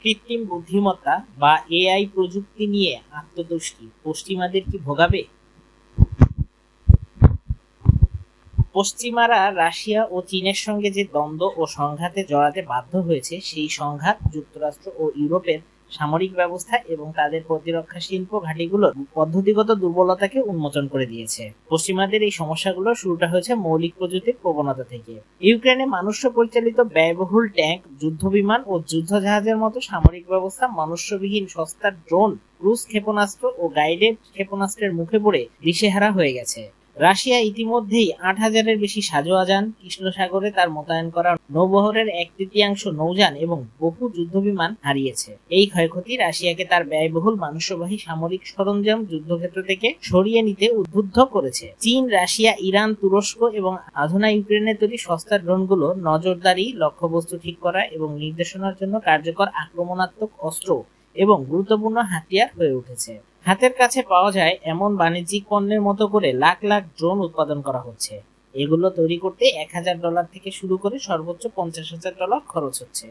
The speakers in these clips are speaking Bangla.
কৃত্রিম বুদ্ধিমত্তা বা এআই প্রযুক্তি নিয়ে আত্মতুষ্টি পশ্চিমাদের কি ভোগাবে? পশ্চিমারা রাশিয়া ও চীনের সঙ্গে যে দ্বন্দ্ব ও সংঘাতে জড়াতে বাধ্য হয়েছে, সেই সংঘাত যুক্তরাষ্ট্র ও ইউরোপের সামরিক ব্যবস্থা এবং তাদের প্রতিরক্ষা শিল্প ঘাঁটিগুলোর পদ্ধতিগত দুর্বলতাকে উন্মোচন করে দিয়েছে। পশ্চিমাদের এই সমস্যাগুলোর শুরুটা হয়েছে মৌলিক প্রযুক্তির প্রবণতা থেকে। ইউক্রেনে মানুষ্য পরিচালিত ব্যয়বহুল ট্যাঙ্ক, যুদ্ধবিমান ও যুদ্ধজাহাজের মতো সামরিক ব্যবস্থা মনুষ্যবিহীন সস্তা ড্রোন, ক্রুজ ক্ষেপণাস্ত্র ও গাইডেড ক্ষেপণাস্ত্রের মুখে পড়ে দিশেহারা হয়ে গেছে। রাশিয়া ইতিমধ্যেই ৮,০০০-এর বেশি সাজোয়াজান, কৃষ্ণ সাগরে তার মোতায়েন করা নৌবহরের ১/৩ নৌযান এবং বহু যুদ্ধবিমান হারিয়েছে। এই ক্ষয়ক্ষতি রাশিয়াকে তার ব্যয়বহুল মানুষ্যবাহী সামরিক সরঞ্জাম যুদ্ধক্ষেত্র থেকে সরিয়ে নিতে উদ্বুদ্ধ করেছে। চীন, রাশিয়া, ইরান, তুরস্ক এবং আধুনা ইউক্রেনের তৈরি সস্তা ড্রোনগুলো নজরদারি, লক্ষ্যবস্তু ঠিক করা এবং নির্দেশনার জন্য কার্যকর আক্রমণাত্মক অস্ত্র এবং গুরুত্বপূর্ণ হাতিয়ার হয়ে উঠেছে। হাতের কাছে পাওয়া যায় এমন বাণিজ্যিক পণ্যের মতো করে লাখ লাখ ড্রোন উৎপাদন করা হচ্ছে। এগুলো তৈরি করতে $১,০০০ থেকে শুরু করে সর্বোচ্চ $৫০,০০০ খরচ হচ্ছে।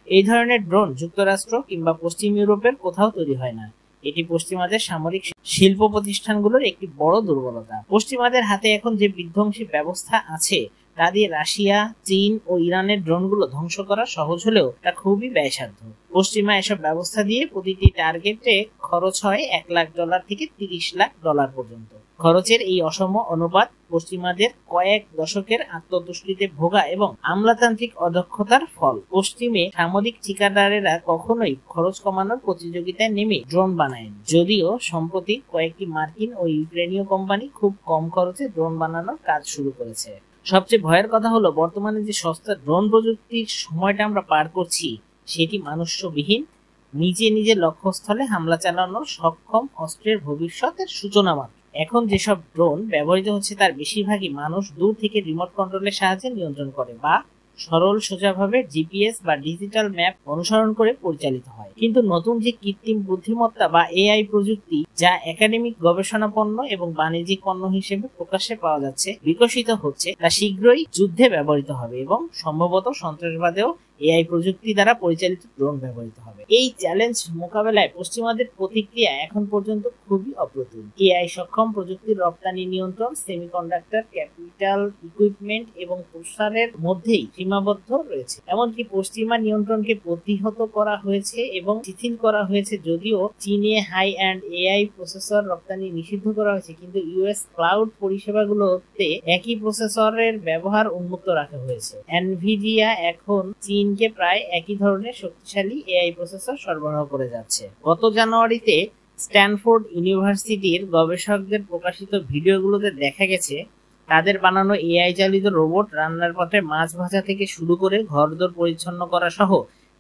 এই ধরনের ড্রোন যুক্তরাষ্ট্র কিংবা পশ্চিম ইউরোপের কোথাও তৈরি হয় না। এটি পশ্চিমাদের সামরিক শিল্প প্রতিষ্ঠানগুলোর একটি বড় দুর্বলতা। পশ্চিমাদের হাতে এখন যে বিধ্বংসী ব্যবস্থা আছে তা দিয়ে রাশিয়া, চীন ও ইরানের ড্রোনগুলো ধ্বংস করা সহজ হলেও তা খুবই ব্যয়সাধ্য। পশ্চিমা এসব ব্যবস্থা দিয়ে প্রতিটি টার্গেটে খরচ হয় $১,০০,০০০ থেকে $৩০,০০,০০০ পর্যন্ত। খরচের এই অসম অনুপাত পশ্চিমাদের কয়েক দশকের আত্মতুষ্টিতে ভোগা এবং আমলাতান্ত্রিক অদক্ষতার ফল। পশ্চিমে সামরিক ঠিকাদারেরা কখনোই খরচ কমানোর প্রতিযোগিতায় নেমে ড্রোন বানায়নি, যদিও সম্প্রতি কয়েকটি মার্কিন ও ইউক্রেনীয় কোম্পানি খুব কম খরচে ড্রোন বানানোর কাজ শুরু করেছে। সবচেয়ে ভয়ের কথা হলো, বর্তমানে যে সস্তা ড্রোন প্রযুক্তির সময়টা আমরা পার করছি, সেটি মানুষ্যবিহীন, নিজে লক্ষ্যস্থলে হামলা চালানোর সক্ষম অস্ত্রের ভবিষ্যতের সূচনা মাত্র। এখন যেসব ড্রোন ব্যবহৃত হচ্ছে তার বেশিরভাগই মানুষ দূর থেকে রিমোট কন্ট্রোলের সাহায্যে নিয়ন্ত্রণ করে বা সরল সোজাভাবে জিপিএস বা ডিজিটাল ম্যাপ অনুসরণ করে পরিচালিত হয়। কিন্তু নতুন যে কৃত্রিম বুদ্ধিমত্তা বা এআই প্রযুক্তি, যা একাডেমিক গবেষণা পণ্য এবং বাণিজ্যিক পণ্য হিসেবে প্রকাশ্যে পাওয়া যাচ্ছে, বিকশিত হচ্ছে, তা শীঘ্রই যুদ্ধে ব্যবহৃত হবে এবং সম্ভবত সন্ত্রাসবাদেও এআই প্রযুক্তি দ্বারা পরিচালিত ড্রোন ব্যবহৃত হবে। এই চ্যালেঞ্জ মোকাবেলায় পশ্চিমাদের প্রতিক্রিয়া এখন পর্যন্ত খুবই অপ্রতুল। এআই সক্ষম প্রযুক্তির রপ্তানি নিয়ন্ত্রণ, সেমিকন্ডাক্টর, ক্যাপিটাল ইকুইপমেন্ট এবং প্রসারের মধ্যেই সীমাবদ্ধ রয়েছে। এমনকি পশ্চিমা নিয়ন্ত্রণকে প্রতিহত করা হয়েছে এবং শিথিল করা হয়েছে। যদিও চীনে হাই অ্যান্ড এআই প্রসেসর রপ্তানি নিষিদ্ধ করা হয়েছে, কিন্তু ইউএস ক্লাউড পরিষেবাগুলোতে একই প্রসেসরের ব্যবহার উন্মুক্ত রাখা হয়েছে। এনভিডিয়া এখন চীনকে প্রায় একই ধরনের শক্তিশালী এআই প্রসেসর সরবরাহ করে যাচ্ছে। গত জানুয়ারিতে স্ট্যানফোর্ড ইউনিভার্সিটির গবেষকদের প্রকাশিত ভিডিওগুলোতে দেখা গেছে, তাদের বানানো এআই চালিত রোবট রান্নার পথে মাছ ভাজা থেকে শুরু করে ঘরদোর পরিচ্ছন্ন করা সহ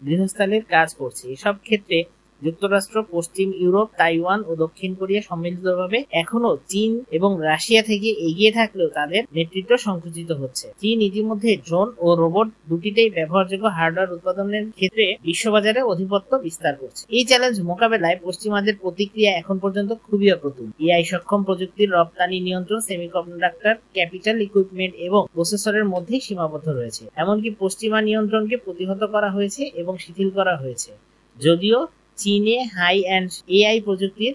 গৃহস্থালির কাজ করছে। এসব ক্ষেত্রে যুক্তরাষ্ট্র, পশ্চিম ইউরোপ, তাইওয়ান ও দক্ষিণ কোরিয়া সম্মিলিতভাবে এখনো চীন এবং রাশিয়া থেকে এগিয়ে থাকলেও তাদের নেতৃত্ব সংকুচিত হচ্ছে। চীন ইতিমধ্যে ড্রোন ও রোবট দুটিতেই ব্যবহারযোগ্য হার্ডওয়্যার উৎপাদনের ক্ষেত্রে বিশ্ববাজারে আধিপত্য বিস্তার করছে। এই চ্যালেঞ্জ মোকাবেলায় পশ্চিমাদের প্রতিক্রিয়া এখন পর্যন্ত খুবই অপ্রতুল। এআই সক্ষম প্রযুক্তির রপ্তানি নিয়ন্ত্রণ, সেমিকন্ডাক্টর, ক্যাপিটাল ইকুইপমেন্ট এবং প্রসেসরের মধ্যেই সীমাবদ্ধ রয়েছে। এমনকি পশ্চিমা নিয়ন্ত্রণকে প্রতিহত করা হয়েছে এবং শিথিল করা হয়েছে। যদিও চীনে হাই অ্যান্ড এআই প্রযুক্তির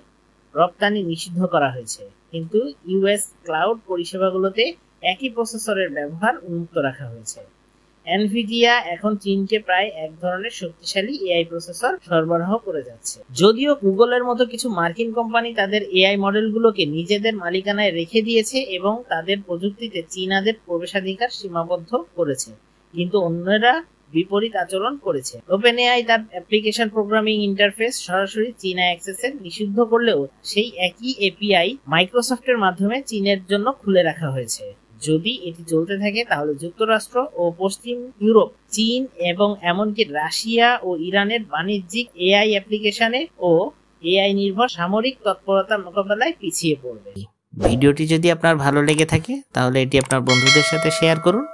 রপ্তানি নিষিদ্ধ করা হয়েছে, কিন্তু ইউএস ক্লাউড পরিষেবাগুলোতে একই প্রসেসরের ব্যবহার উন্মুক্ত রাখা হয়েছে। এনভিডিয়া এখন চীনকে প্রায় এক ধরনের শক্তিশালী এআই প্রসেসর সরবরাহ করে যাচ্ছে। যদিও গুগলের মতো কিছু মার্কিন কোম্পানি তাদের এআই মডেলগুলোকে নিজেদের মালিকানায় রেখে দিয়েছে এবং তাদের প্রযুক্তিতে চীনাদের প্রবেশাধিকার সীমাবদ্ধ করেছে, কিন্তু অন্যরা বিপরীত আচরণ করেছে। ওপেনএআই তার অ্যাপ্লিকেশন প্রোগ্রামিং ইন্টারফেস সরাসরি চীনা অ্যাক্সেসের নিষিদ্ধ করলেও সেই একই এপিআই মাইক্রোসফটের মাধ্যমে চীনের জন্য খুলে রাখা হয়েছে। যদি এটি চলতে থাকে, তাহলে যুক্তরাষ্ট্র ও পশ্চিম ইউরোপ, চীন এবং এমনকি রাশিয়া ও ইরানের বাণিজ্যিক এআই অ্যাপ্লিকেশনে ও এআই নির্ভর সামরিক তৎপরতা মোকাবেলায় পিছিয়ে পড়বে। ভিডিওটি যদি আপনার ভালো লেগে থাকে, তাহলে এটি আপনার বন্ধুদের সাথে শেয়ার করুন।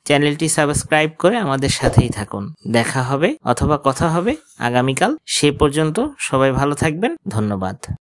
চ্যানেলটি সাবস্ক্রাইব করে আমাদের সাথেই থাকুন। দেখা হবে অথবা কথা হবে আগামীকাল। সে পর্যন্ত সবাই ভালো থাকবেন। ধন্যবাদ।